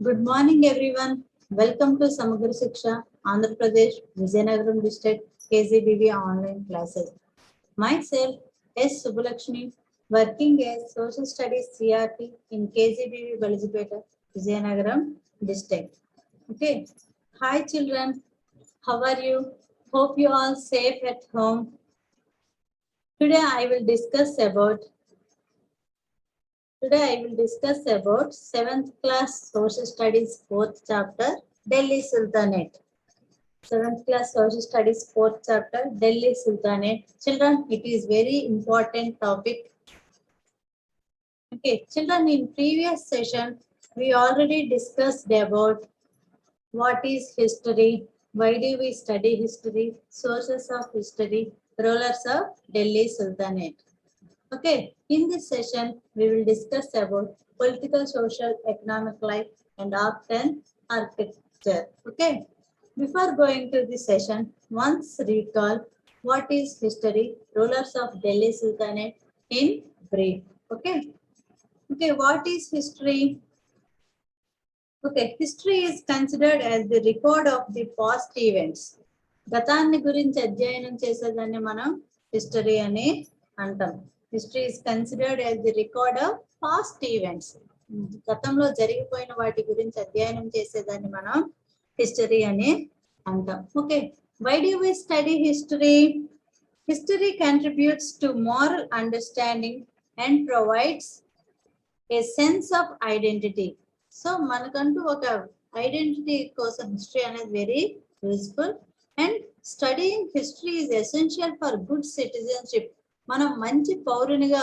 Good morning, everyone. Welcome to Samagra Shiksha, Andhra Pradesh, Vizianagaram District, KZBB online classes. Myself, S. Subbalakshmi, working as Social Studies CRT in KZBB Balajipeta, Vizianagaram District. Okay. Hi, children. How are you? Hope you all safe at home. Today I will discuss about seventh class Social Studies fourth chapter, Delhi Sultanate. Seventh class Social Studies fourth chapter, Delhi Sultanate. Children, it is very important topic. Okay, children, in previous session, we already discussed about what is history, why do we study history, sources of history, rulers of Delhi Sultanate. Okay, in this session, we will discuss about political, social, economic life and art and architecture. Okay, before going to this session, once recall what is history, rulers of Delhi Sultanate in brief. Okay, what is history? Okay, history is considered as the record of the past events. గతాన్ని గురించి అధ్యయనం చేసేదాన్ని మనం history అని అంటాం. History is considered as the record of past events. గతంలో జరిగిపోయిన వాటి గురించి అధ్యయనం చేసేదాన్ని మనం హిస్టరీ అని అంటాం. Okay, why do we study history? History contributes to moral understanding and provides a sense of identity. So మనకంటూ ఒక ఐడెంటిటీ కోసం హిస్టరీ అనేది very useful. And studying history is essential for good citizenship. మనం మంచి పౌరునిగా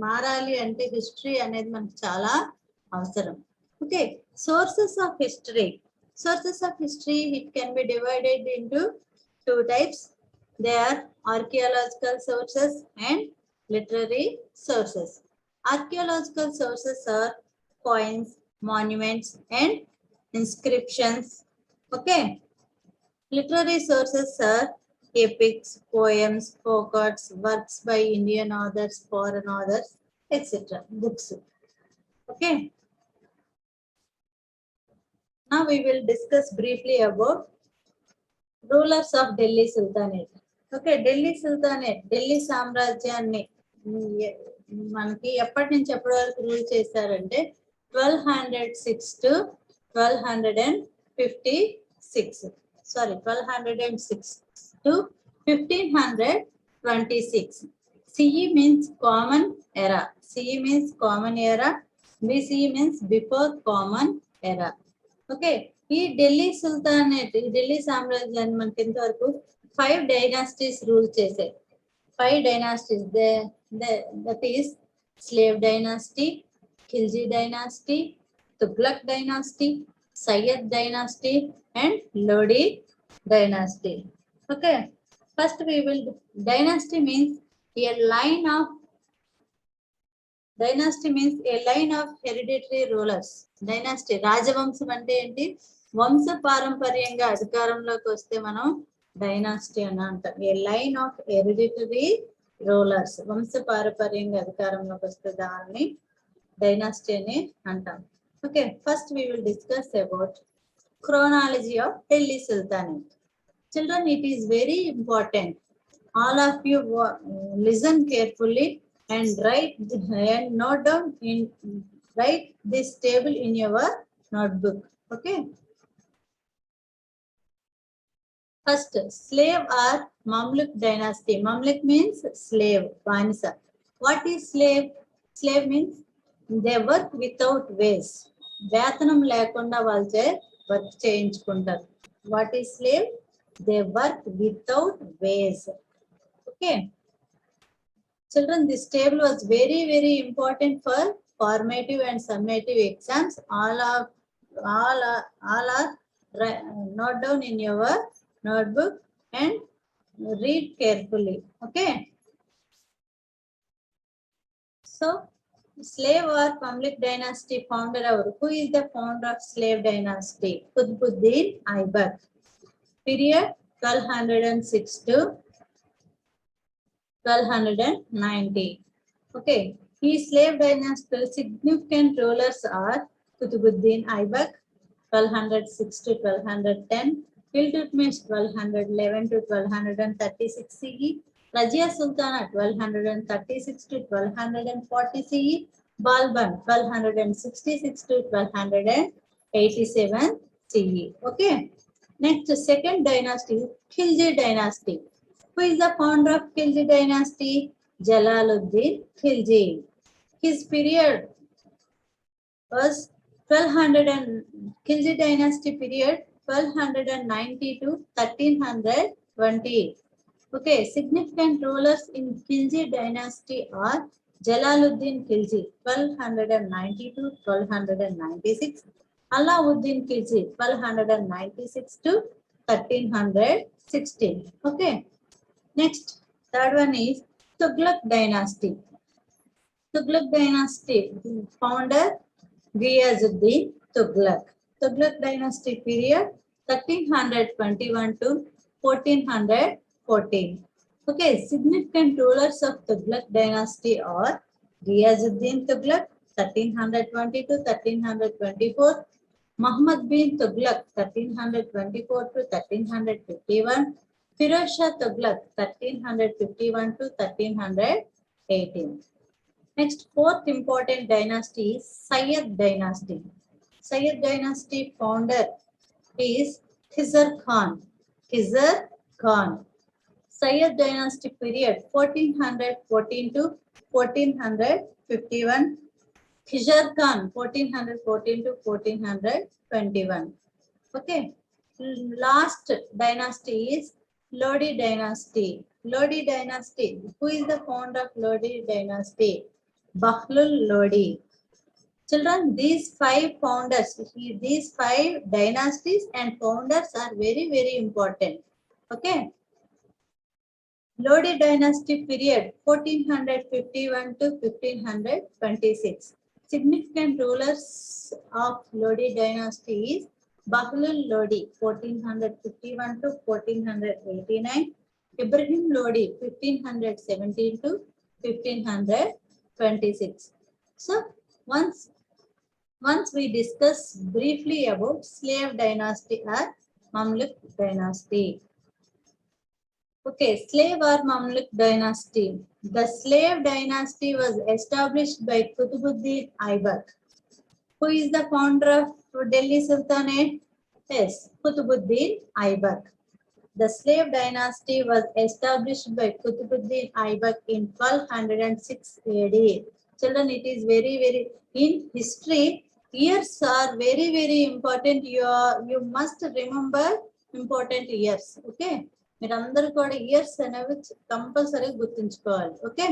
మారాలి అంటే హిస్టరీ అనేది మనకు చాలా అవసరం. Okay, sources of history. Sources of history, it can be divided into two types. They are archaeological sources and literary sources. Archaeological sources are coins, monuments, and inscriptions. Okay. Literary sources are epics, poems, folk arts, works by Indian authors, foreign authors, etc. Books. Okay. Now we will discuss briefly about rulers of Delhi Sultanate. Okay, Delhi Sultanate, Delhi సామ్రాజ్యాన్ని మనకి ఎప్పటి నుంచి ఎప్పటి వరకు rule చేశారంటే 1206 to 1256. Sorry, 1206 to 1526. CE means common era. CE means common era. BCE means before common era. Okay, ఈ Delhi sultanate, ఈ ఢిల్లీ సామ్రాజ్యాన్ని మనకి ఇంతవరకు 5 డైనాసిటీస్ రూల్ చేశాయి. 5 dynasties, that is slave dynasty, Khilji dynasty, Tughlaq dynasty, Syed dynasty and Lodi dynasty. Okay, first we will, dynasty means a line of hereditary rulers. Dynasty, రాజవంశం అంటే ఏంటి? వంశ పారంపర్యంగా అధికారంలోకి వస్తే మనం డైనాసిటీ అని అంటాం. ఏ లైన్ ఆఫ్ హెరిడిటరీ రూలర్స్, వంశ పారంపర్యంగా అధికారంలోకి వస్తే దాన్ని డైనాసిటీ అని అంటాం. Okay, first we will discuss about chronology of Delhi Sultanate. Children, it is very important. All of you listen carefully and write and note down write this table in your notebook. Okay, first, slave or Mamluk dynasty. Mamluk means slave, Banisa. What is slave? Slave means they work without wage. వేతనం లేకుండా వాళ్ళచే work చేయించుకుంటారు. What is slave? They work without wage. Okay, children, this table was very important for formative and summative exams. All are note down in your notebook and read carefully. Okay, so slave or Mamluk dynasty founder, who is the founder of slave dynasty? Qutbuddin Aibak. Period 1206 to 1290. Okay, ఈ slave dynasty significant rulers are Qutbuddin Aibak 1206 to 1210, Iltutmish 1211 to 1236 CE, Razia Sultana 1236 to 1240 CE, Balban 1266 to 1287 CE. Okay. Next, second dynasty, Khilji dynasty. Who is the founder of Khilji dynasty? Jalaluddin Khilji. His period was 1200 and Khilji dynasty period 1290 to 1320. Okay, significant rulers in Khilji dynasty are Jalaluddin Khilji 1290 to 1296, Alauddin Khilji 1296 to 1316. Okay, next, third one is Tughlaq dynasty. Tughlaq dynasty founder Ghiyazuddin Tughlaq. Tughlaq dynasty period 1321 to 1414. Okay, significant rulers of Tughlaq dynasty are Ghiyazuddin Tughlaq 1320 to 1324, Muhammad bin Tughlaq 1324 to 1351, Firoz Shah Tughlaq 1351 to 1318. Next, fourth important dynasty is Sayyid dynasty. Sayyid dynasty founder is Khizr Khan. Khizr Khan. Sayyid dynasty period 1414 to 1451. Khizr Khan 1414 to 1421. Okay. Last dynasty is Lodi dynasty. Lodi dynasty. Who is the founder of Lodi dynasty? Bahlul Lodi. Children, these five founders, these five dynasties and founders are very, very important. Okay. Lodi dynasty period 1451 to 1526. Significant rulers of Lodi dynasty is Bahlul Lodi 1451 to 1489, Ibrahim Lodi 1517 to 1526. So once we discuss briefly about slave dynasty or Mamluk dynasty. Okay, slave or Mamluk dynasty. The slave dynasty was established by Qutbuddin Aibak. Who is the founder of Delhi Sultanate? Yes, Qutbuddin Aibak. The slave dynasty was established by Qutbuddin Aibak in 1206 AD. Children, it is very, very, in history, years are very, very important. You must remember important years. Okay. మీరందరూ కూడా years అనేవి compulsory గుర్తుంచుకోవాలి. Okay.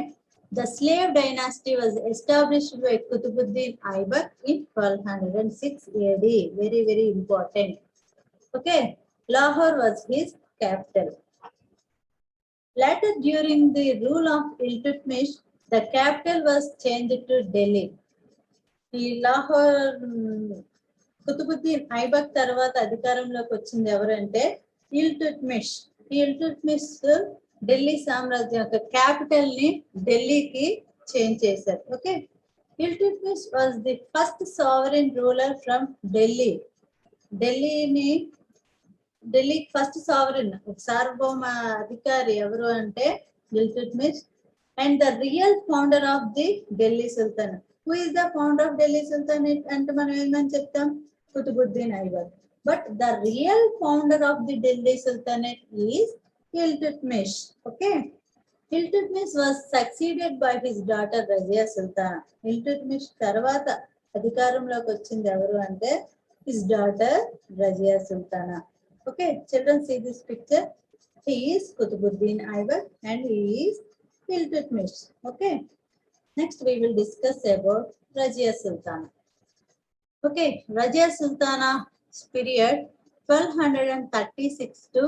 The slave dynasty was established by Qutbuddin Aibak in 1206 AD. Very, very important. Okay. Lahore was his capital. Later, during the rule of Iltutmish, the capital was changed to Delhi. ఈ లాహోర్ కుతుబుద్దీన్ ఐబక్ తర్వాత అధికారంలోకి వచ్చింది ఎవరంటే ఇల్టుట్మిష్. ఈ ఇల్టుట్మిష్ ఢిల్లీ సామ్రాజ్యం యొక్క capital ని ఢిల్లీకి చేంజ్ చేశారు. Okay. Iltutmish was the first sovereign ruler from Delhi. Delhi first sovereign సార్వభౌమ అధికారి ఎవరు అంటే Iltutmish. And the real founder of the Delhi sultan. Who is the founder of Delhi Sultanate? అంటే మనం ఏమని చెప్తాం? Qutbuddin Aibak. But the real founder of the Delhi Sultanate is Iltutmish. Okay. Iltutmish was succeeded by his daughter Razia Sultana. Iltutmish తర్వాత అధికారంలోకి వచ్చింది ఎవరు అంటే his daughter Razia Sultana. Okay. Children, see this picture. He is Qutbuddin Aibak and he is Iltutmish. Okay. Next, we will discuss about Razia Sultana. Okay, Razia Sultana's period 1236 to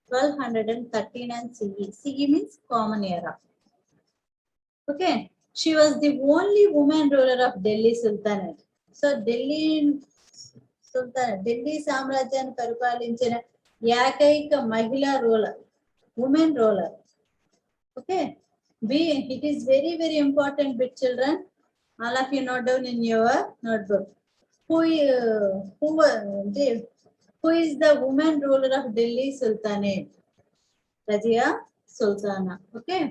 1239 CE. CE means Common Era. Okay, she was the only woman ruler of Delhi Sultanate. So, Delhi సామ్రాజ్యాన్ని పరిపాలించిన ఏకైక మహిళా ruler, woman ruler. Okay. It is very, very important bit, children. All of you note down in your notebook. who is the woman ruler of Delhi Sultanate? Razia Sultana. Okay.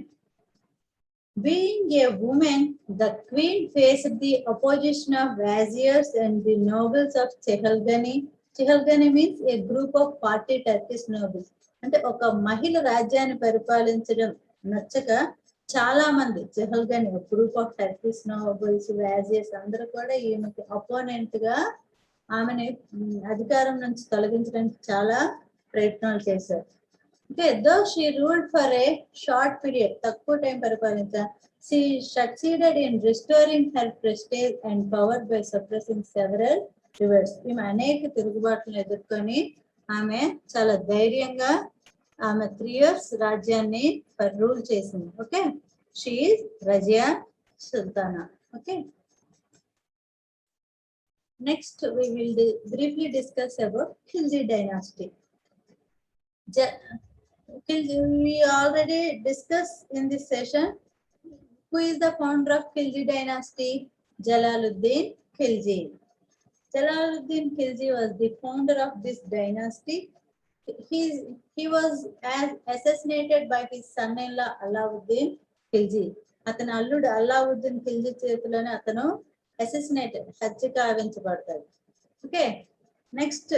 Being a woman, the queen faced the opposition of viziers and the nobles of Chehalgani. Chehalgani means a group of party Turkish nobles. అంటే ఒక మహిళ రాజ్యాన్ని పరిపాలించడం నచ్చక చాలా మంది చెహల్గని group of Turkish nobles వాజియర్స్ అందరూ కూడా ఈమెకి అపోనెంట్ గా ఆమెని అధికారం నుంచి తొలగించడానికి చాలా ప్రయత్నాలు చేశారు. Okay, though she ruled for a short period, తక్కువ టైం పరిపాలించారు, she succeeded in restoring her prestige and power by suppressing several revolts. ఈమె అనేక తిరుగుబాట్లను ఎదుర్కొని ఆమె చాలా ధైర్యంగా ఆమె 3 years రాజ్యాన్ని రూల్ చేసింది. Okay, she is Razia Sultana. Okay, next we will briefly discuss about Khilji dynasty. We already discussed in this session who is the founder of Khilji dynasty. Jalaluddin Khilji. Jalaluddin Khilji was the founder of this dynasty. He was assassinated by his son-in-law Alauddin Khilji. అతను అల్లుడు అలావుద్దీన్ ఖిల్జీ చేతిలోనే అతను అసెసినేటెడ్, హత్య కావించబడతాడు. Okay, next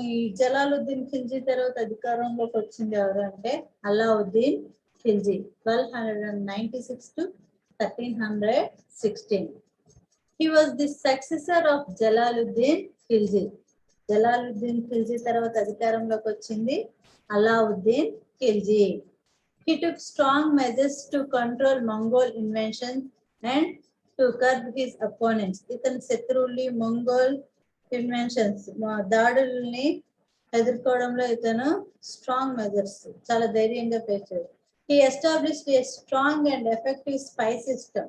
ఈ జలాలుద్దీన్ ఖిల్జీ తర్వాత అధికారంలోకి వచ్చింది ఎవరు అంటే Alauddin Khilji 1296 to 1316. He was the successor of Jalaluddin Khilji. Jalaluddin Khilji తర్వాత అధికారంలోకి వచ్చింది Alauddin Khilji. He took strong measures to control Mongol invasions and to curb his opponents. ఇతని శత్రువుల్ని మంగోల్ ఇన్వెన్షన్స్ దాడుల్ని ఎదుర్కోవడంలో ఇతను స్ట్రాంగ్ మెజర్స్ చాలా ధైర్యంగా పేర్చాడు. He established a strong and effective spy system.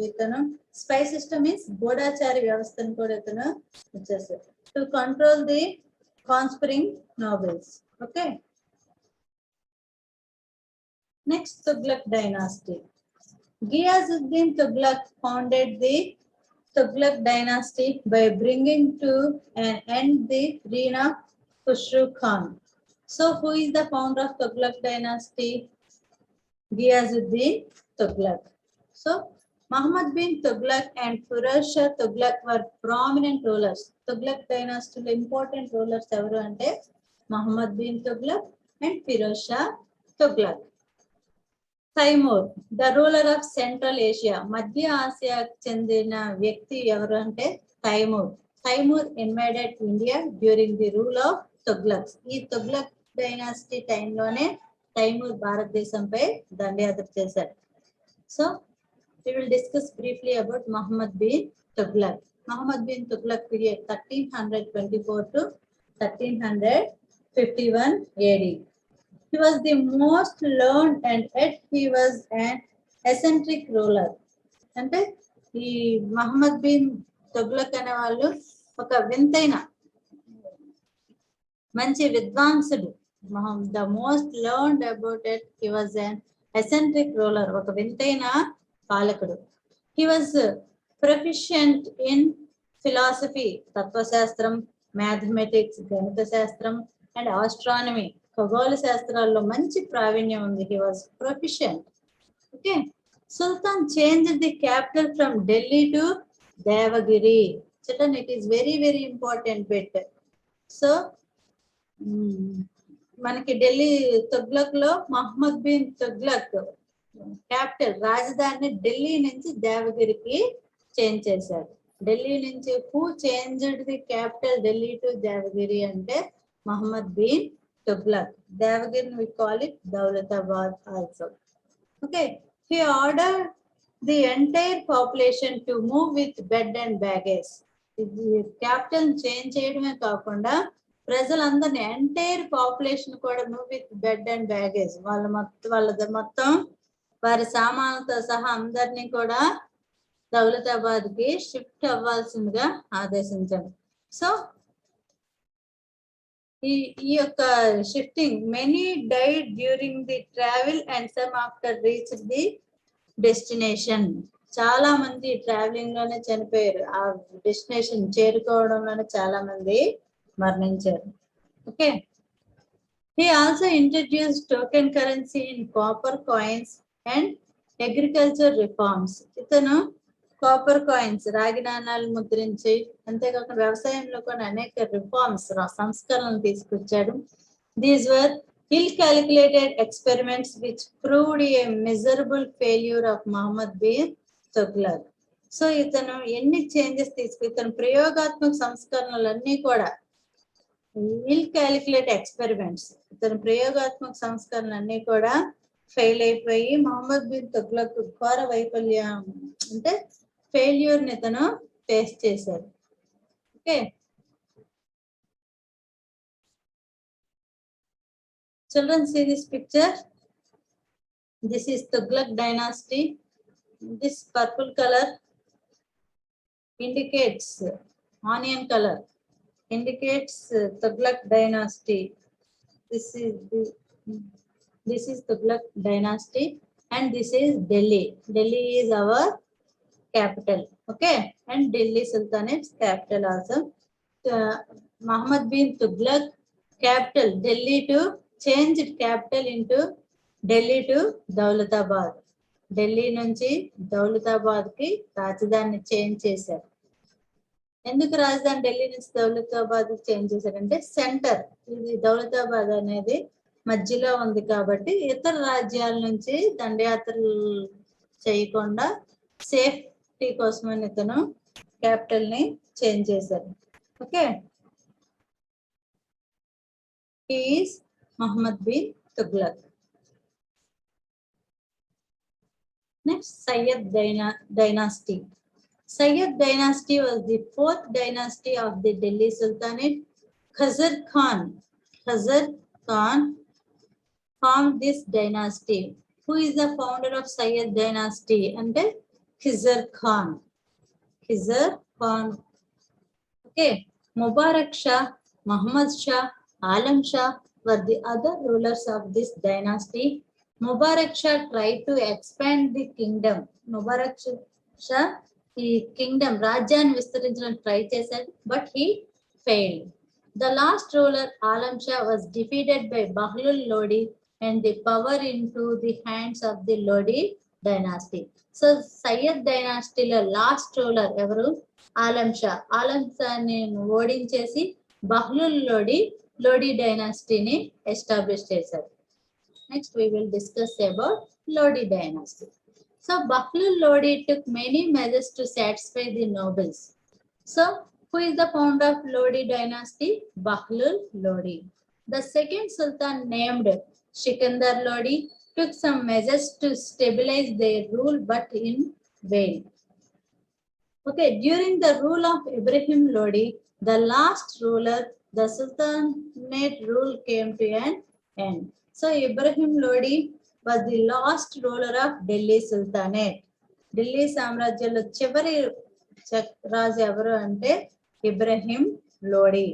ఇతను స్పై సిస్టమ్ మీన్స్ గూఢాచారి వ్యవస్థను కూడా ఇతను ఇచ్చేసాడు. To control the conspiring nobles. Okay. Next, Tughlaq dynasty. Ghiyasuddin Tughlaq founded the Tughlaq dynasty by bringing to an end the reign of Khusru Khan. So, who is the founder of Tughlaq dynasty? Ghiyasuddin Tughlaq. So, Muhammad bin Tughlaq and Firuz Shah Tughlaq were prominent rulers. Tughlaq dynasty important rulers evaru ante Muhammad bin Tughlaq and Firuz Shah Tughlaq. Taimur, the ruler of Central Asia. మధ్య ఆసియాకు చెందిన వ్యక్తి ఎవరు అంటే Timur. Timur invaded India during the rule of Tughlaqs. ఈ Tughlaq dynasty టైంలోనే తైమూర్ భారతదేశంపై దండయాత్ర చేశారు. So we will discuss briefly about Muhammad bin Tughlaq. Muhammad bin Tughlaq period 1324 to 1351 AD. He was the most learned and yet he was an eccentric ruler. అంటే ఈ మహమ్మద్ బిన్ తుగ్లక్ అనే వాళ్ళు ఒక వింతైన మంచి విద్వాంసుడు. The most learned about it, he was an eccentric ruler, ఒక వింతైన పాలకుడు. He was proficient in philosophy, తత్వశాస్త్రం, మ్యాథమెటిక్స్, గణిత శాస్త్రం అండ్ ఆస్ట్రానమీ, ఖగోళ శాస్త్రాల్లో మంచి ప్రావీణ్యం ఉంది. He was proficient. Okay. Sultan changed the capital from Delhi to Devagiri. Children, it is very, very important bit. So, మనకి ఢిల్లీ తుగ్లక్ లో మహమ్మద్ బిన్ తుగ్లక్ క్యాపిటల్ రాజధాని ఢిల్లీ నుంచి దేవగిరికి చేంజ్ చేశారు. ఢిల్లీ నుంచి who changed the capital Delhi to Devagiri అంటే Muhammad bin Tughlaq. Devagiri we call it Daulatabad also. Okay. He ordered the entire population to move with bed and baggage. Capital change చేయడమే కాకుండా ప్రజలందరినీ ఎంటైర్ పాపులేషన్ కూడా move with bed and baggage, వాళ్ళది మొత్తం వారి సామాన్లతో సహా అందరినీ కూడా దౌలతాబాద్ కి షిఫ్ట్ అవ్వాల్సిందిగా ఆదేశించారు. సో ఈ యొక్క shifting many died during the travel and some after reach the destination. చాలా మంది ట్రావెలింగ్ లోనే చనిపోయారు. ఆ డెస్టినేషన్ చేరుకోవడంలోనే చాలా మంది మరణించారు. Okay. He also introduced token currency in copper coins and agriculture reforms. ఇతను కాపర్ కాయిన్స్ రాగి నాణాలు ముద్రించి అంతేకాకుండా వ్యవసాయంలో కూడా అనేక రిఫార్మ్స్ సంస్కరణలు తీసుకొచ్చాడు. These were ill calculated experiments which proved a miserable failure of Muhammad bin Tughlaq. So ఇతను ఎన్ని చేంజెస్ ఇతను ప్రయోగాత్మక సంస్కరణలన్నీ కూడా ఇల్ క్యాలిక్యులేట్ ఎక్స్పెరిమెంట్స్, ఇతను ప్రయోగాత్మక సంస్కరణలు అన్ని కూడా ఫెయిల్ అయిపోయి మహమ్మద్ బిన్ తుగ్లక్ ఘోర వైఫల్యం అంటే ఫెయిల్యూర్ ని ఇతను ఫేస్ చేశారు. Okay. Children, see this picture. This is Tughlaq dynasty. This purple color indicates onion color, indicates Tughlaq dynasty. This is Tughlaq dynasty, and this is Delhi. Delhi is our capital. Okay, and Delhi Sultanate's capital also. Muhammad bin Tughlaq capital Delhi to changed capital into Delhi to Daulatabad. Delhi నుంచి దౌలతాబాద్ కి రాజధాని change చేశారు. ఎందుకు రాజధాని ఢిల్లీ నుంచి Daulatabad change చేశారంటే centre ఇది దౌలతాబాద్ అనేది మధ్యలో ఉంది కాబట్టి ఇతర రాజ్యాల నుంచి దండయాత్రలు చేయకుండా సేఫ్టీ కోసమని ఇతను క్యాపిటల్ ని చేంజ్ చేశారు. Okay. He is Muhammad bin Tughlaq. Next, Sayyid dynasty. Sayyid dynasty was the fourth dynasty of the Delhi Sultanate. Khazar Khan formed this dynasty. Who is the founder of Sayyid dynasty? And Khizar Khan. Okay. Mubarak Shah, Muhammad Shah, Alam Shah were the other rulers of this dynasty. Mubarak Shah tried to expand the kingdom. Mubarak Shah, the kingdom, Rajyan vistarinchana try chesaru, but he failed. The last ruler, Alam Shah, was defeated by Bahlul Lodi and the power into the hands of the Lodi dynasty. So, Sayyid dynasty lo last ruler evaru? Alam Shah. Alam Shah ni ఓడించేసి Bahlul Lodi dynasty ni establish చేశారు. Next, we will discuss about Lodi dynasty. So, Bahlul Lodi took many measures to satisfy the nobles. So, who is the founder of Lodi dynasty? Bahlul Lodi. The second Sultan, named Sikandar Lodi, took some measures to stabilize their rule, but in vain. Okay, during the rule of Ibrahim Lodi, the last ruler, the Sultanate rule came to an end. So Ibrahim Lodi was the last ruler of Delhi Sultanate. Delhi సామ్రాజ్యంలో చివరి రాజు ఎవరు అంటే Ibrahim Lodi.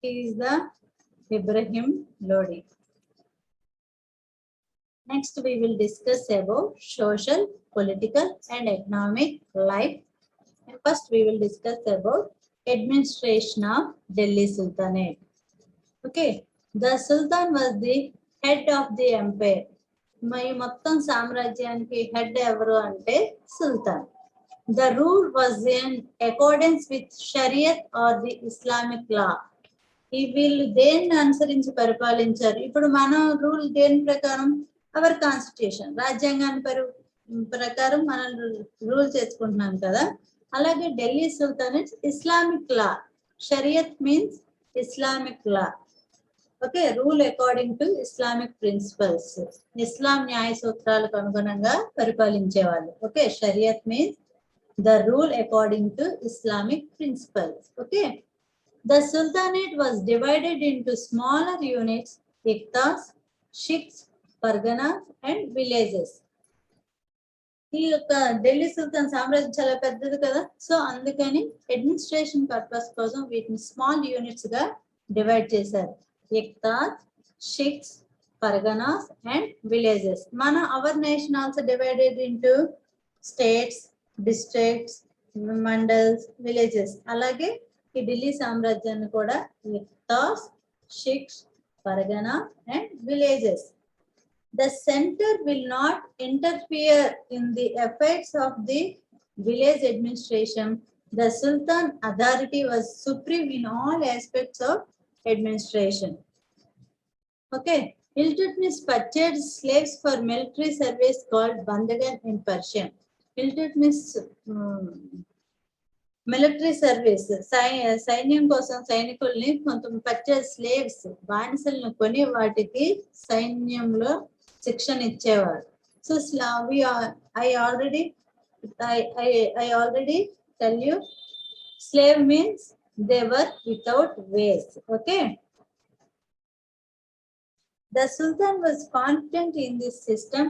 He is the Ibrahim Lodi. Next, we will discuss about social, political, and economic life. And first, we will discuss about administration of Delhi Sultanate. Okay, the Sultan was the head of the empire. My మొత్తం సామ్రాజ్యానికి head ఎవరు అంటే సుల్తాన్. The rule was in accordance with Shariat or the Islamic law. ఈ వీళ్ళు దేన్ని అనుసరించి పరిపాలించారు? ఇప్పుడు మనం రూల్ దేని ప్రకారం? అవర్ కాన్స్టిట్యూషన్, రాజ్యాంగాన్ని ప్రకారం మనం రూల్ చేసుకుంటున్నాం కదా. అలాగే Delhi sultanate Islamic law. Shariat means Islamic law. Okay, rule according to Islamic principles, ఇస్లాం న్యాయ సూత్రాలకు అనుగుణంగా పరిపాలించేవాళ్ళు. Okay, Shariat means the rule according to Islamic principles. Okay, the Sultanate was divided into smaller units, iqtas, shiks, parganas, and villages. ఈ యొక్క ఢిల్లీ సుల్తాన్ సామ్రాజ్యం చాలా పెద్దది కదా, సో అందుకని అడ్మినిస్ట్రేషన్ పర్పస్ కోసం వీటిని స్మాల్ యూనిట్స్ గా డివైడ్ చేశారు. Iqtas, shiqs, parganas and villages. Our nation also divided into states, districts, mandals, villages. అలాగే ఈ ఢిల్లీ సామ్రాజ్యాన్ని కూడా iqtas, shiqs, pargana and villages. The center will not interfere in the affairs of the village administration. The Sultan authority was supreme in all aspects of administration. Okay. Iltutmish purchased slaves for military service called Bandagan in Persian. Iltutmish military service, సైన్యం కోసం సైనికుల్ని కొంత purchase slaves, బానిసలను కొని వాటికి సైన్యంలో శిక్షణ ఇచ్చేవారు. So I already tell you, slave means they were without ways. Okay. The Sultan was confident in this system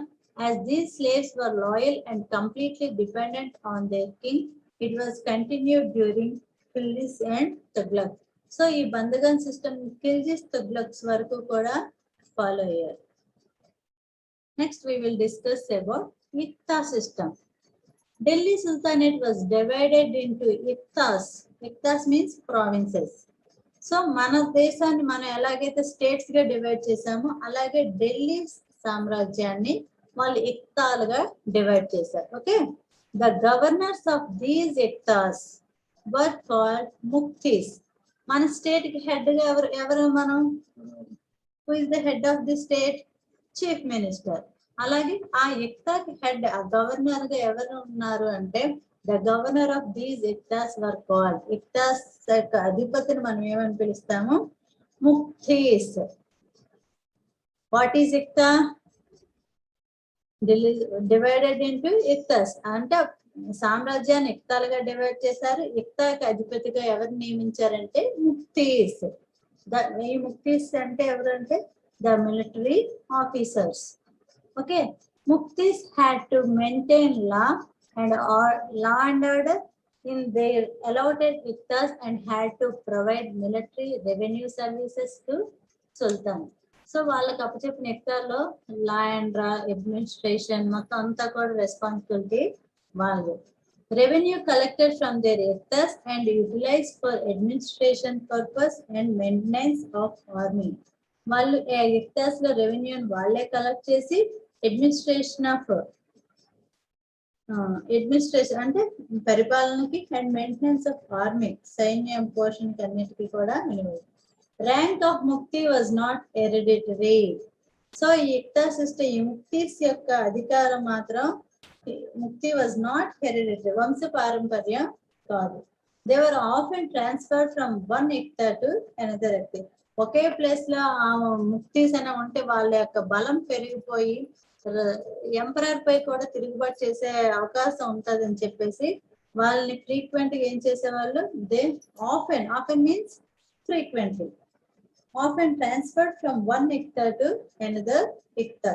as these slaves were loyal and completely dependent on their king. It was continued during Khiljis and Tughlaq. So ఈ బందగన్ system ఖిల్జిస్, Tughlaqs వరకు కూడా follow అయ్యారు. Next we will discuss about Iqta system. Delhi Sultanate was divided into Iqtas. Iqtas means provinces. So మన దేశాన్ని మనం ఎలాగైతే states గా divide చేసామో అలాగే ఢిల్లీ సామ్రాజ్యాన్ని వాళ్ళు ఇక్తాలుగా డివైడ్ చేశారు. Okay. The governors of these iqtas were called muqtis. మన స్టేట్ కి హెడ్ గా ఎవరు మనం, who is the head of the state? Chief minister. అలాగే ఆ ఇక్తాకి హెడ్, ఆ గవర్నర్ గా ఎవరు ఉన్నారు అంటే the governor of these Iqtas were called. Iqtas యొక్క అధిపతిని మనం ఏమని పిలుస్తాము? Muqtis. What is iqta? Divided into iqtas. అంటే సామ్రాజ్యాన్ని ఇక్తాలుగా డివైడ్ చేశారు. ఇక్తాకి అధిపతిగా ఎవరు నియమించారంటే ముక్తీస్. ఈ ముక్తీస్ అంటే ఎవరంటే the military officers. Okay. Muqtis had to maintain law and law and order in their allotted iqtas and had to provide military revenue services to Sultan. So వాళ్ళకి అప్పచెప్పిన ఇక్తాల్లో law and administration మొత్తం అంతా కూడా రెస్పాన్సిబిలిటీ వాళ్ళు. Revenue collected from their iqtas and utilise for administration purpose and maintenance of army. వాళ్ళు ఇక్తాస్ లో రెవెన్యూని వాళ్ళే collect చేసి అడ్మినిస్ట్రేషన్ అంటే పరిపాలనకి అండ్ మెయింటెనెన్స్ ఆఫ్ ఆర్మీ, సైన్యం పోషణకి అన్నిటికీ కూడా విలువ. Rank of muqti was not hereditary. So ఈ ఇక్తా సిస్టమ్, ఈ ముక్తీస్ యొక్క అధికారం మాత్రం, ముక్తి వాజ్ నాట్ హెరిడిటరీ, వంశ పారంపర్యం కాదు. They were often transfer from one iqta to another iqta. ఒకే ప్లేస్ లో ఆ ముక్తీస్ అని ఉంటే వాళ్ళ యొక్క బలం పెరిగిపోయి ఎంపరర్ పై కూడా తిరుగుబాటు చేసే అవకాశం ఉంటుందని చెప్పేసి వాళ్ళని ఫ్రీక్వెంట్ గా ఏం చేసేవాళ్ళు? They often means frequently, often transferred from one iqta to another iqta.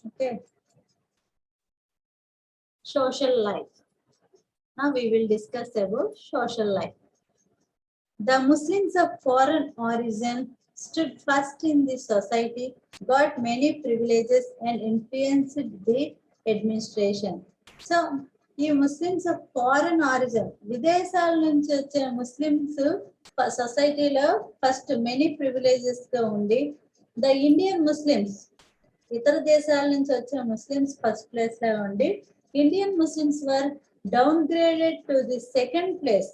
Okay. Social life. Now we will discuss about social life. The Muslims of foreign origin stood first in the society, got many privileges and influenced the administration. So, ఈ Muslims of foreign origin, విదేశాల నుంచి వచ్చిన Muslims సొసైటీలో first many privileges గా ఉండి, the Indian Muslims, ఇతర దేశాల నుంచి వచ్చిన ముస్లిమ్స్ ఫస్ట్ ప్లేస్ లో ఉండి, Indian Muslims were downgraded to the second place.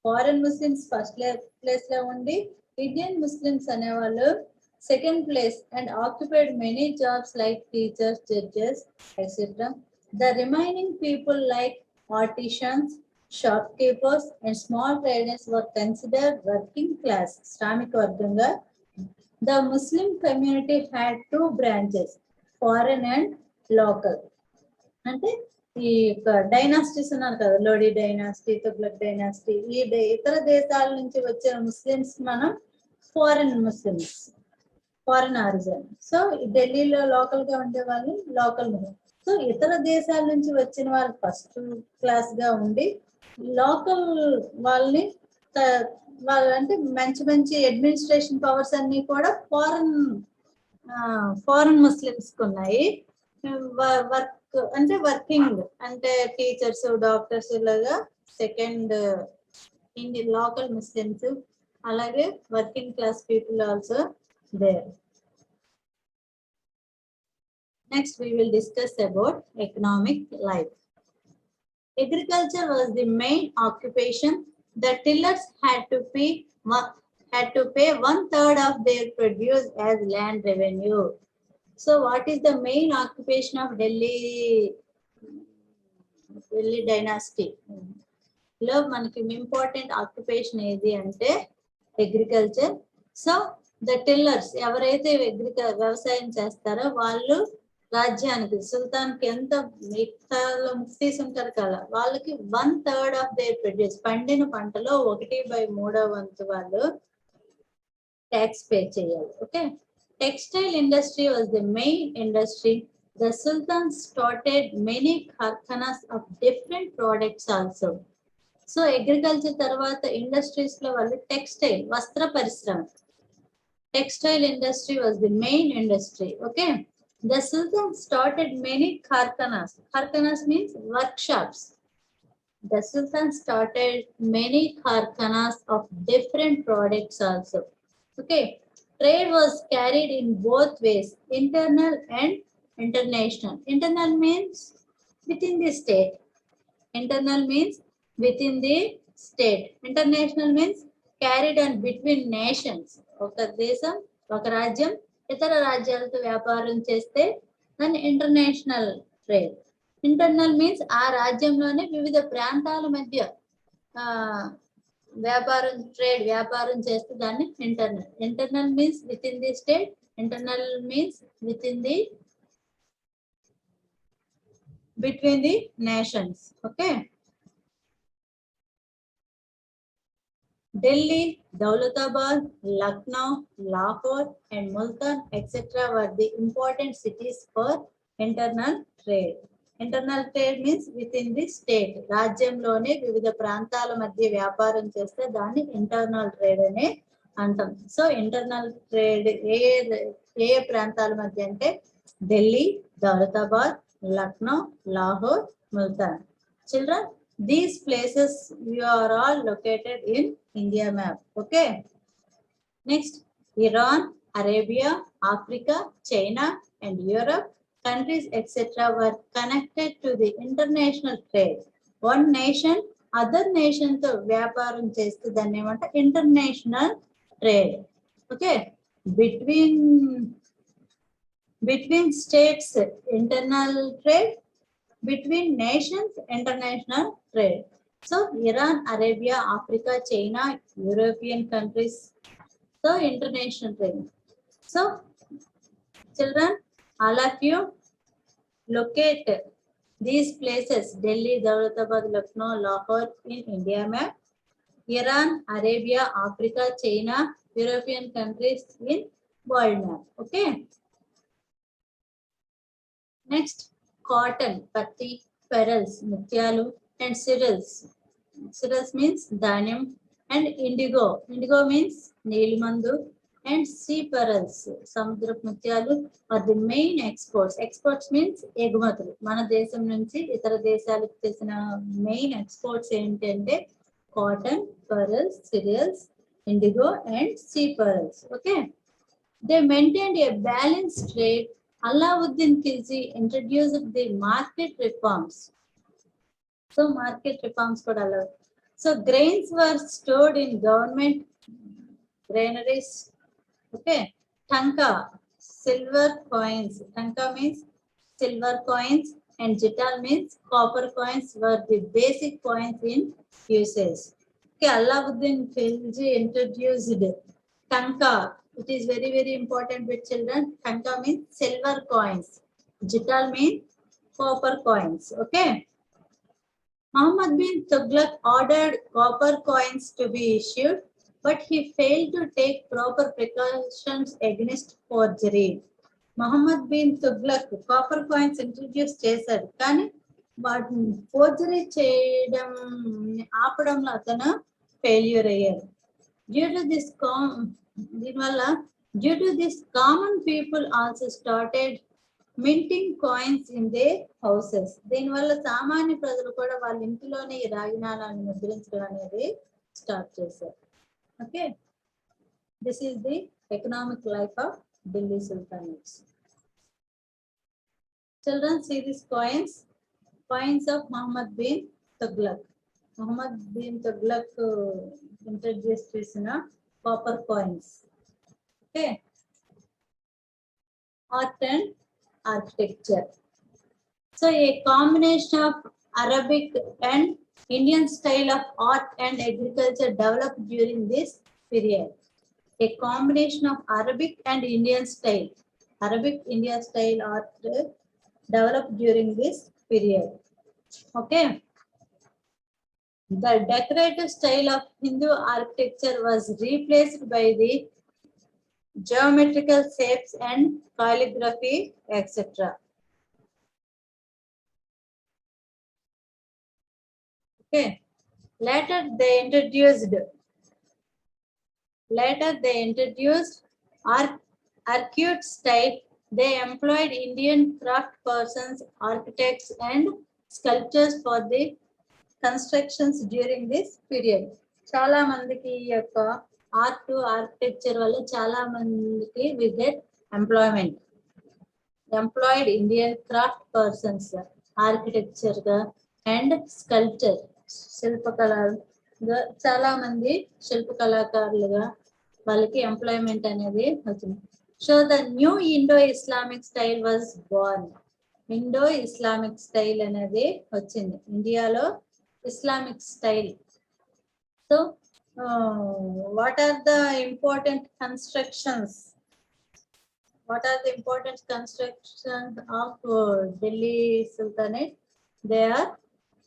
Foreign Muslims first place లో ఉండి, ఇండియన్ ముస్లిమ్స్ అనేవాళ్ళు second place and occupied many jobs like teachers, judges etcetera. The remaining people like artisans, shopkeepers and small traders were considered working class, శ్రామిక వర్గంగా. The Muslim community had 2 branches, foreign and local. అంటే ఈ dynasties ఉన్నారు కదా, Lodi dynasty, Tughlaq dynasty, ఈ ఇతర దేశాల నుంచి వచ్చిన ముస్లిమ్స్ మనం foreign Muslims, foreign origin. So ఢిల్లీలో లోకల్ గా ఉండే వాళ్ళు లోకల్. సో ఇతర దేశాల నుంచి వచ్చిన వాళ్ళు ఫస్ట్ క్లాస్ గా ఉండి లోకల్ వాళ్ళని వాళ్ళు అంటే మంచి మంచి అడ్మినిస్ట్రేషన్ పవర్స్ అన్ని కూడా ఫారెన్ ముస్లిమ్స్ ఉన్నాయి. వర్క్ అంటే వర్కింగ్ అంటే టీచర్స్ డాక్టర్స్ ఇలాగా సెకండ్ ఇండియన్ లోకల్ ముస్లిమ్స్ అలాగే working class people also there. Next, we will discuss about economic life. Agriculture was the main occupation. The tillers had to pay 1/3 of their produce as land revenue. So, what is the main occupation of Delhi dynasty? లో మనకి important occupation ఏది అంటే agriculture. So the tillers ఎవరైతే వ్యవసాయం చేస్తారో వాళ్ళు రాజ్యానికి సుల్తాన్కి ఎంత ముక్తీస్ ఉంటారు కదా వాళ్ళకి 1/3 ఆఫ్ దేర్ ప్రొడ్యూస్ పండిన పంటలో 1/3 వాళ్ళు ట్యాక్స్ పే చేయాలి. Okay, textile industry was the main industry. The sultan started many karkhanas of different products also. So agriculture తర్వాత ఇండస్ట్రీస్ లో వాళ్ళు టెక్స్టైల్ వస్త్ర పరిశ్రమ textile industry was the main industry. Okay, the sultan started many karkhanas. Karkhanas means workshops. The sultan started many karkhanas of different products also. Okay, trade was carried in both ways, internal and international. Internal means within the state. Internal means within the state. International means carried on between nations. ఒక దేశం ఒక రాజ్యం ఇతర రాజ్యాలతో వ్యాపారం చేస్తే దాన్ని international trade. Internal means ఆ రాజ్యంలోనే వివిధ ప్రాంతాల మధ్య వ్యాపారం చేస్తే దాన్ని internal. Internal means with in the state. Internal means with in the between the nations. Okay, Delhi, Daulatabad, Lucknow, Lahore and Multan etc. were the important cities for internal trade. Internal trade means within the state. రాజ్యంలోనే వివిధ ప్రాంతాల మధ్య వ్యాపారం చేస్తే దాన్ని internal trade అనే అంటాం. So internal trade ఏ ప్రాంతాల మధ్య అంటే Delhi, Daulatabad, Lucknow, Lahore, Multan. Children, these places you are all located in India map. Okay. Next, Iran, Arabia, Africa, China and Europe countries etc. were connected to the international trade. One nation other nation తో వ్యాపారం చేస్తే దాన్ని ఏమంటే international trade. Okay, between states internal trade, between nations international trade. So Iran, Arabia, Africa, China, European countries, so international trade. So children, all of you locate these places Delhi, Daulatabad, Lucknow, Lahore in India map. Iran, Arabia, Africa, China, European countries in world map. Okay. Next, cotton, patti, pearls, mutyalu and cereals. Cereals means dhanyam and indigo. Indigo means neelimandu and sea pearls, samudra mutyalu are the main exports. Exports means ఎగుమతులు. మన దేశం నుంచి ఇతర దేశాలకు చేసిన main exports ఏంటంటే cotton, pearls, cereals, indigo and sea pearls. Okay, they maintained a balanced trade. Alauddin Khilji introduced the market reforms. So market reforms could allow. So grains were stored in government granaries. Okay, tanka, silver coins. Tanka means silver coins and jital means copper coins were the basic coins in usage. Okay, Alauddin Khilji introduced tanka. It is very, very important with children. Tanka means silver coins. Jital means copper coins. Okay. Muhammad bin Tughlaq ordered copper coins to be issued, but he failed to take proper precautions against forgery. Muhammad bin Tughlaq copper coins introduce చేశాడు, కానీ వాటిని forgery చేయడం ఆపడంలో అతను failure అయ్యారు. Due to this దీనివల్ల due to this common people also started minting coins in their houses. దీనివల్ల సామాన్య ప్రజలు కూడా వాళ్ళ ఇంటిలోనే ఈ రాగి నాణాలను ముద్రించడం అనేది స్టార్ట్ చేశారు. Okay, this is the economic life of Delhi sultanates. Children, see these coins of Muhammad bin Tughlaq. Muhammad bin Tughlaq introduced చేసిన copper coins. Okay. Art and architecture. So a combination of Arabic and Indian style of art and agriculture developed during this period. A combination of Arabic and Indian style. Arabic Indian style art developed during this period. Okay. The decorative style of Hindu architecture was replaced by the geometrical shapes and calligraphy, etc. Okay. Later they introduced arcuate style. They employed Indian craft persons, architects, and sculptors for the constructions during this period. చాలా మందికి ఈ యొక్క art architecture వల్ల చాలా మందికి we get employed Indian craft persons, architecture గా and sculpture శిల్పకళగా చాలా మంది శిల్ప కళాకారులుగా వాళ్ళకి ఎంప్లాయ్మెంట్ అనేది వచ్చింది. So the new Indo Islamic style was born. Indo Islamic style అనేది వచ్చింది ఇండియాలో, Islamic style. So what are the important constructions? What are the important constructions of Delhi Sultanate? They are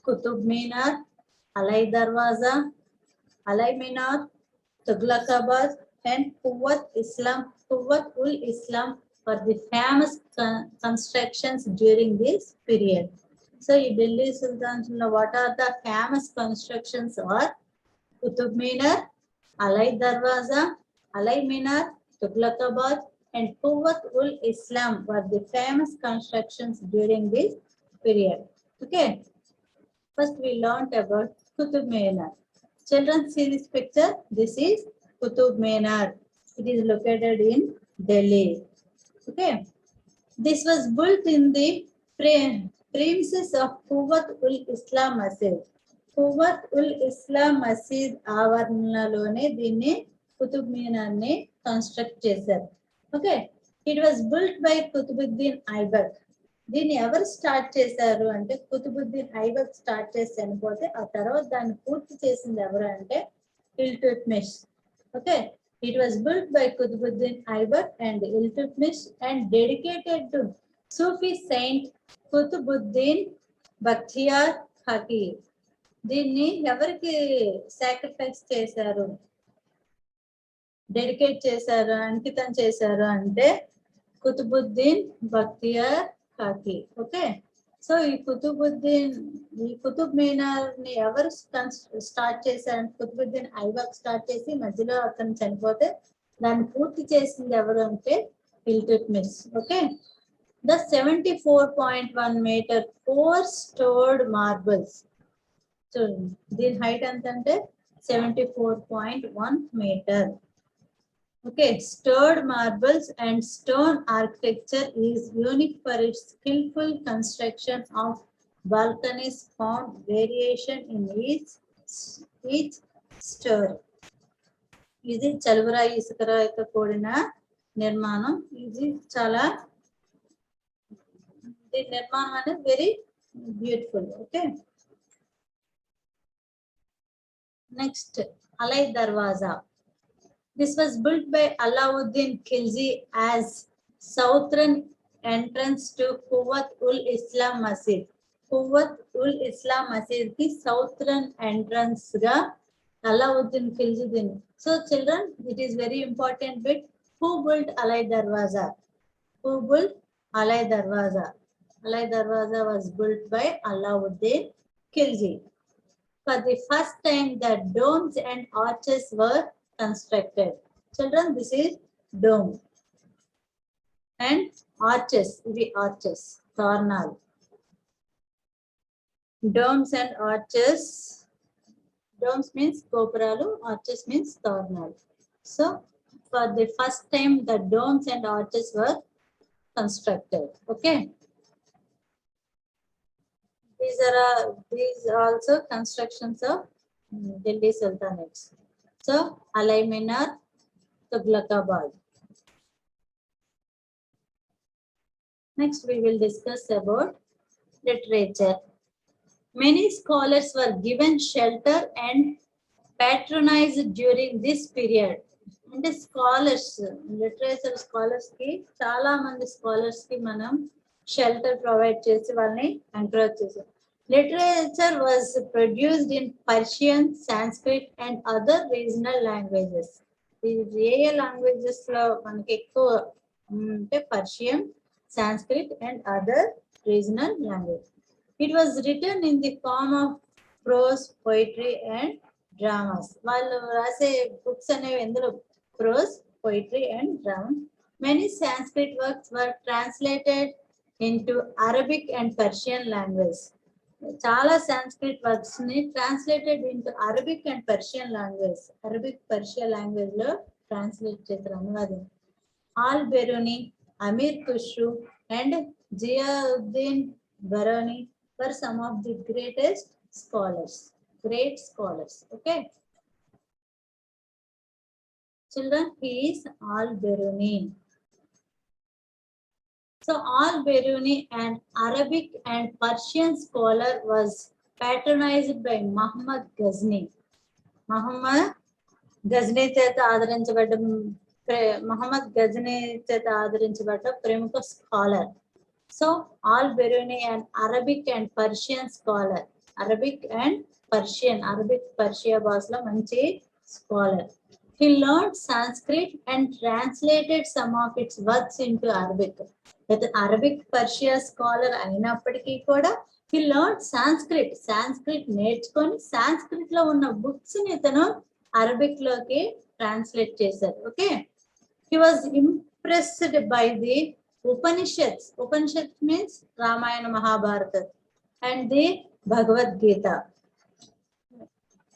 Qutub Minar, Alai Darwaza, Alai Minar, Tughlaqabad, and Quwwat-ul-Islam were the famous constructions during this period. So, in Delhi Sultanate, what are the famous constructions are? Qutub Minar, Alai Darwaza, Alai Minar, Tughlaqabad, and Quwwat-ul-Islam were the famous constructions during this period. Okay. First, we learned about Qutub Minar. Children, see this picture. This is Qutub Minar. It is located in Delhi. Okay. This was built in the premises of Quwwat-ul-Islam Masjid. Quwwat-ul-Islam Masjid ఆవరణలోనే దీన్ని కుతుబ్ మీనార్ ని construct చేశారు. Okay, it was built by Qutbuddin Aibak. దీన్ని ఎవరు start చేశారు అంటే Qutbuddin Aibak start చేసి చనిపోతే ఆ తర్వాత దాన్ని పూర్తి చేసింది ఎవరు అంటే Iltutmish. Okay, it was built by Qutbuddin Aibak and Iltutmish and dedicated to Sufi saint Qutbuddin Bakhtiyar Kaki. దీన్ని ఎవరికి సాక్రిఫైస్ చేశారు, డెడికేట్ చేశారు, అంకితం చేశారు అంటే కుతుబుద్దీన్ బఖ్తియార్ ఖాకి. ఓకే, సో ఈ కుతుబ్ మీనార్ ని ఎవరు స్టార్ట్ చేశారు? కుతుబుద్దీన్ ఐబక్ స్టార్ట్ చేసి మధ్యలో అతను చనిపోతే దాన్ని పూర్తి చేసింది ఎవరు అంటే Iltutmish. Okay, the 74.1 meter 4 stored marbles. So దీని హైట్ ఎంత అంటే 74.1 meter. Okay, stirred marbles and stone architecture is unique for its skillful construction of balconies, found variation in each stir. ఇది చలువరాయి ఇసుకరాయితో కూడిన నిర్మాణం. ఇది చాలా దీని నిర్మాణం అనేది very beautiful. Okay, next Alai Darwaza. This was built by Alauddin Khilji as southern entrance to Quwwat-ul-Islam Masjid. Quwwat-ul-Islam Masjid ki southern entrance ga Alauddin Khilji din. So children, it is very important bit. Who built Alai Darwaza? Who built Alai Darwaza? Alai Darwaza was built by Alauddin Khilji. For the first time, the domes and arches were constructed. Children, this is dome and arches. The arches, Tornal. Domes and arches. Domes means Gopuralu, arches means Tornal. So, for the first time, the domes and arches were constructed. Okay. These are also constructions of Delhi Sultanates. So, Alai Minar, Tughlaqabad. Next, we will discuss about literature. Many scholars were given shelter and patronized during this period. And scholars, literature scholars ki, chala mandi scholars ki manam shelter provide chesi valni encourage chesi. Literature was produced in Persian, Sanskrit and other regional languages. These languages lo manaki ekku Persian, Sanskrit and other regional language. It was written in the form of prose, poetry and dramas. While rase books అనేవి ఎందులో prose, poetry and drama. Many Sanskrit works were translated into Arabic and Persian language. చాలా Sanskrit works ని translated into Arabic and Persian language. Arabic, Persian language లో translate చేశారు అనువాదం. Al-Biruni, Amir Khusru and Ziauddin Barani were some of the greatest scholars. Great scholars. Okay. Children, he is Al-Biruni. So Al-Biruni, an Arabic and Persian scholar, was patronized by Muhammad Ghazni. Muhammad Ghazni చేత ఆదరించబడ్డ Muhammad Ghazni చేత ఆదరించబడ్డ ప్రముఖ scholar. So Al-Biruni, an Arabic and Persian scholar. Arabic and Persian. Arabic Persia భాషలో మంచి scholar. He learned Sanskrit and translated some of its works into Arabic. With Arabic Persia scholar అయినప్పటికీ కూడా he learned Sanskrit. Sanskrit నేర్చుకొని Sanskrit లో ఉన్న books ని ఇతను Arabic లోకి ట్రాన్స్లేట్ చేశారు. Okay. He was impressed by the Upanishads. Upanishads means Ramayana, Mahabharata and the Bhagavad Gita.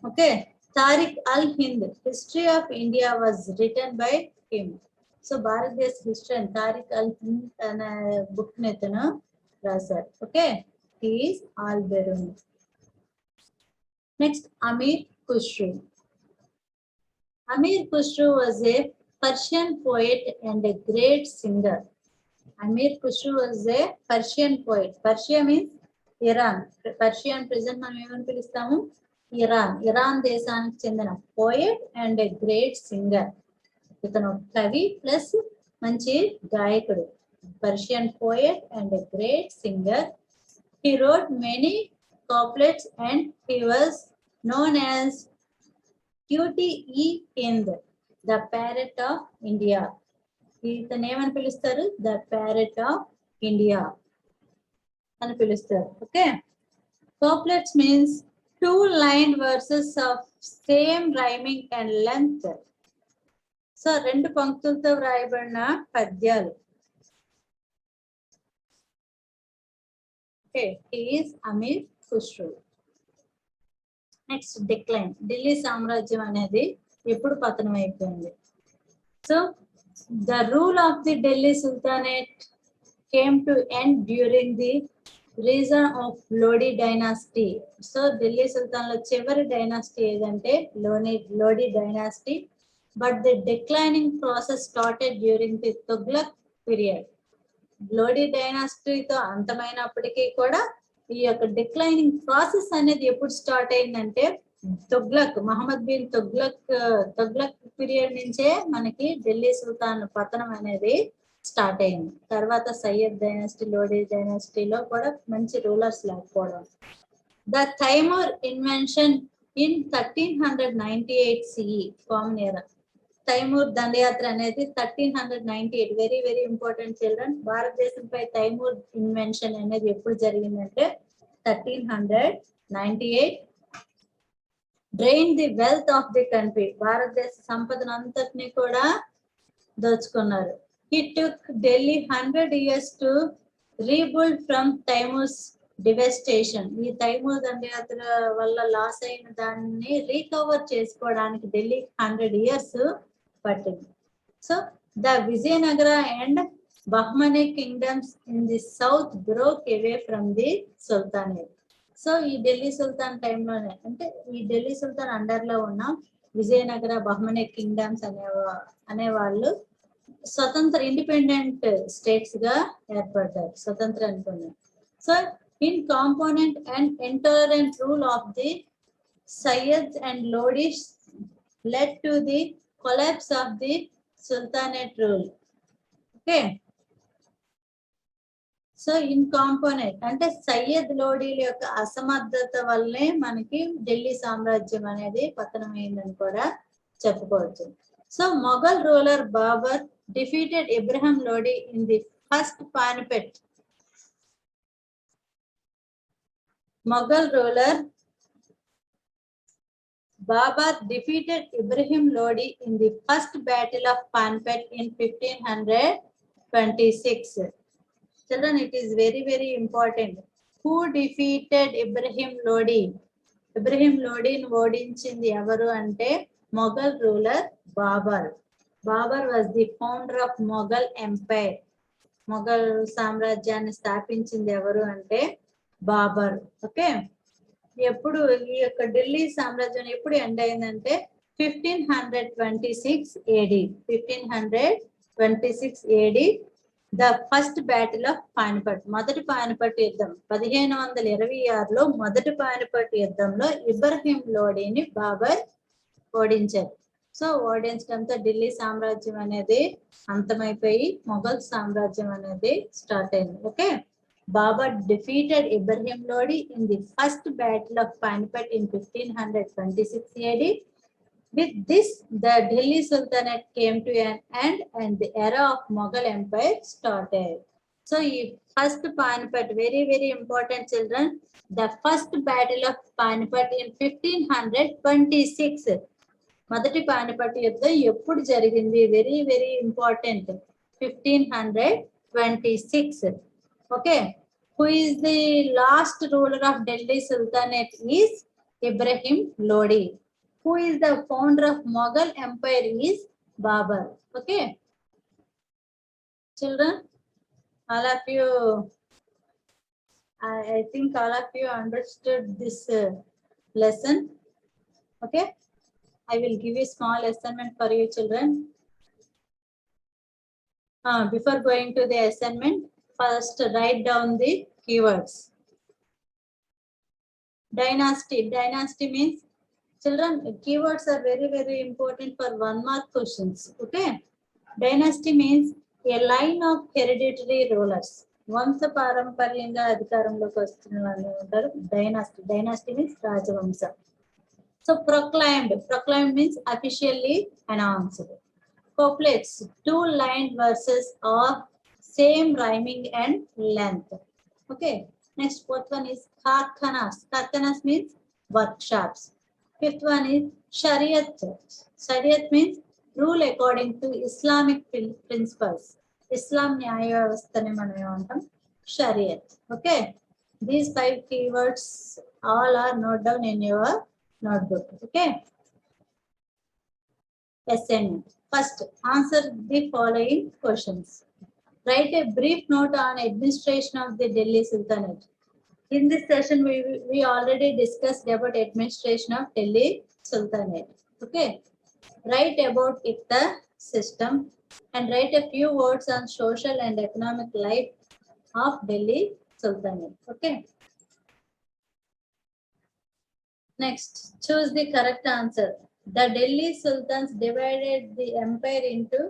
Okay. Tariq al-Hind, History of India, was written by him. So Bharatdesh history and Tariq al-Hind and book netana rasar. Okay. He is Al-Biruni. Next, Amir Khusru. Amir Khusru was a Persian poet and a great singer. Amir Khusru was a Persian poet. Persia means Iran. Persian present మనం ఏమని పిలుస్తాము? Iran దేశానికి చెందిన poet and a great singer. ఇతను కవి plus మంచి గాయకుడు. Persian poet and a great singer. He wrote many couplets and he was known as QTE Hind, the parrot of India. ఇతను ఏమని పిలుస్తారు? ద ప్యారెట్ ఆఫ్ ఇండియా అని పిలుస్తారు. Okay. couplets means two lined verses of same rhyming and length. So రెండు పంక్తులతో వ్రాయబడిన పద్యాలు. Okay. he is Amir Khusru. Next, decline. Delhi సామ్రాజ్యం అనేది ఎప్పుడు పతనం అయిపోయింది? So the rule of the Delhi Sultanate came to end during the reign of Lodi dynasty. So Delhi Sultan lo chivari dynasty ఏదంటే Lodi dynasty, but the declining process started during the Tughlaq period. Lodi dynasty తో అంతమైనప్పటికీ కూడా ఈ యొక్క declining process అనేది ఎప్పుడు start అయిందంటే Mohammed bin Tughlaq period నుంచే మనకి ఢిల్లీ సుల్తాన్ పతనం అనేది స్టార్ట్ అయింది. తర్వాత సయ్యద్ డైనాసిటీ, లోడీ డైనాసిటీలో కూడా మంచి రూలర్స్ లేకపోవడం. The Timur invention in 1398 CE, common era. Timur దండయాత్ర అనేది 1398. Very very important children. భారతదేశంపై తైమూర్ ఇన్వెన్షన్ అనేది ఎప్పుడు జరిగిందంటే 1398. Drain the wealth of the country. భారతదేశ సంపదను అంతటినీ కూడా దోచుకున్నారు. He took Delhi 100 years to rebuild from Timur's devastation. ఈ తైమూర్ దండయాత్ర వల్ల లాస్ అయిన దాన్ని రీకవర్ చేసుకోవడానికి ఢిల్లీకి 100 years పట్టింది. So the Vijayanagara and Bahmani kingdoms in the south broke away from the sultanate. So ఈ ఢిల్లీ సుల్తాన్ టైంలోనే, అంటే ఈ ఢిల్లీ సుల్తాన్ అండర్ లో ఉన్న విజయనగర బహ్మనీ కింగ్డమ్స్ అనేవాళ్ళు స్వతంత్ర ఇండిపెండెంట్ స్టేట్స్ గా ఏర్పడ్డారు, స్వతంత్రాన్ని పొందారు. So in component and intolerant rule of the Sayyids and Lodis led to the collapse of the Sultanate rule. Okay. So in component అంటే సయ్యద్ లోడీల యొక్క అసమర్థత వల్లే మనకి ఢిల్లీ సామ్రాజ్యం అనేది పతనమైందని కూడా చెప్పుకోవచ్చు. So Mughal ruler Babur defeated Ibrahim Lodi in the first Panipat. Mughal ruler Babur defeated Ibrahim Lodi in the first battle of Panipat in 1526. Children, it is very very important. Who defeated Ibrahim Lodi? Ibrahim Lodi ni ఓడించింది ఎవరు అంటే Mughal ruler Babur. Babur was the founder of Mughal Empire. Mughal సామ్రాజ్యాన్ని స్థాపించింది ఎవరు అంటే Babur. Okay. ఎప్పుడు ఈ యొక్క ఢిల్లీ సామ్రాజ్యం ఎప్పుడు ఎండ్ అయిందంటే 1526 AD. 1526 AD the first battle of Panipat. మొదటి పానిపట్ యుద్ధం 1526లో మొదటి పానిపట్ యుద్ధంలో ఇబ్రహీం లోడీని బాబర్ ఓడించారు. సో ఓడించడంతో ఢిల్లీ సామ్రాజ్యం అనేది అంతమైపోయి మొఘల్ సామ్రాజ్యం అనేది స్టార్ట్ అయింది. Okay. Babur defeated Ibrahim Lodi in the first battle of Panipat in 1526 AD. With this, the Delhi Sultanate came to an end and the era of Mughal Empire started. So, first Panipat, very very important children. The first battle of Panipat in 1526. మొదటి పానిపట్ యుద్ధం ఎప్పుడు జరిగింది? Very very important. 1526. Okay, who is the last ruler of Delhi Sultanate is Ibrahim Lodi. Who is the founder of Mughal Empire is Babur. Okay, children, all of you, I think all of you understood this lesson. Okay, I will give you small assignment for you children. Before going to the assignment, first write down the keywords. Dynasty. Dynasty means, children, keywords are very very important for 1 mark questions. Okay. Dynasty means a line of hereditary rulers. వంశ పారంపర్యంగా అధికారంలోకి వస్తున్న వాళ్ళు ఉంటారు dynasty. Dynasty means రాజవంశ. So proclaimed. Proclaimed means officially announced. Couplets, 2 lined verses of same rhyming and length. Okay. Next, fourth one is karkhanas. Karkhanas means workshops. Fifth one is shariat. Shariat means rule according to Islamic principles. Islam nyaya vyavasthani manam antam shariat. Okay. These 5 keywords all are note down in your notebook. Okay. Assignment. First, answer the following questions. Write a brief note on administration of the Delhi Sultanate. In this session, we already discussed about administration of Delhi Sultanate. Okay. Write about it, the system, and write a few words on social and economic life of Delhi Sultanate. Okay. Next, choose the correct answer. The Delhi Sultans divided the empire into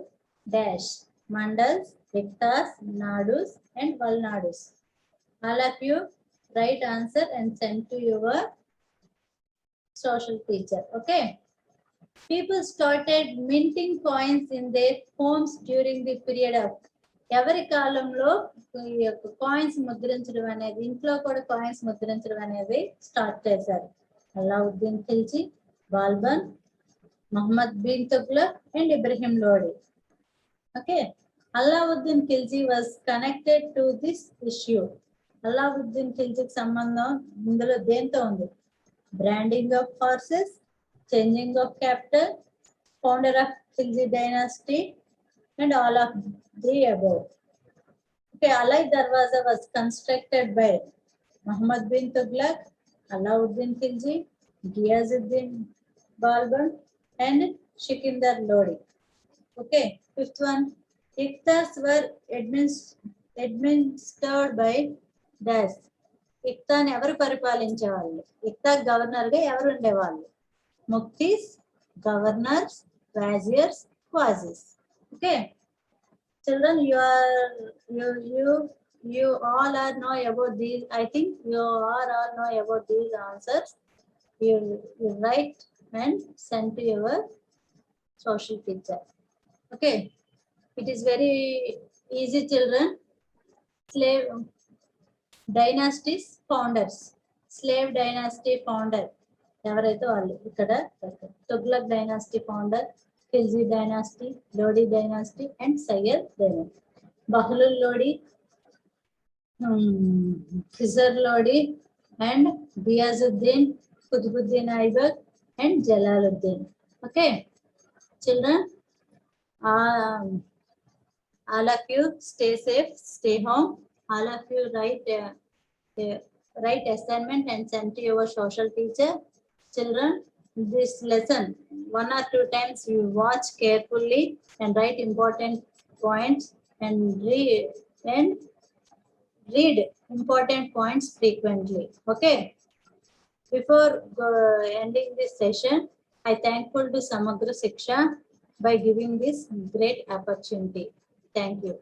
dash mandals, hectares, nadus, and valnadus. All of you write answer and send to your social teacher. Okay. People started minting coins in their homes during the period of ఎవరి కాలంలో ఈ యొక్క coins ముద్రించడం అనేది ఇంట్లో కూడా coins ముద్రించడం అనేది start చేశారు. Alauddin Khilji, Balban, Muhammad bin Tughlaq and Ibrahim Lodi. Okay, Alauddin Khilji was connected to this issue. Alauddin Khilji సంబంధం ఇందులో దేంతో ఉంది? Branding of horses, changing of capital, founder of Khilji dynasty, and all of the above. Okay, Alai Darwaza was constructed by Muhammad bin Tughlaq, Alauddin Khilji, Ghiyazuddin Balban, and Sikandar Lodi. Okay, fifth one, Iqtars were administered by Das. ఇక్తాని ఎవరు పరిపాలించేవాళ్ళు? ఇక్తా governor గా ఎవరు ఉండేవాళ్ళు? Muqtis, governors, wazirs, qazis. Okay children, you all are know about these. I think you all know about these answers. You write and send to your social teacher. Okay, it is very easy, children. Slave dynasties founders, slave dynasty founder ఎవరైతే వాళ్ళు ఇక్కడ Tughlaq dynasty founder, Khilji dynasty, Lodi dynasty and Sayyid dynasty. Bahlul Lodi, Khizr Lodi and Ghiyasuddin, Qutbuddin Aibak and Jalaluddin. Okay, children, all of you stay safe, stay home. All of you write assignment and send to your social teacher. Children, this lesson 1 or 2 times you watch carefully and write important points and read important points frequently. Okay. Before ending this session, I thankful to Samagra Shiksha by giving this great opportunity. Thank you.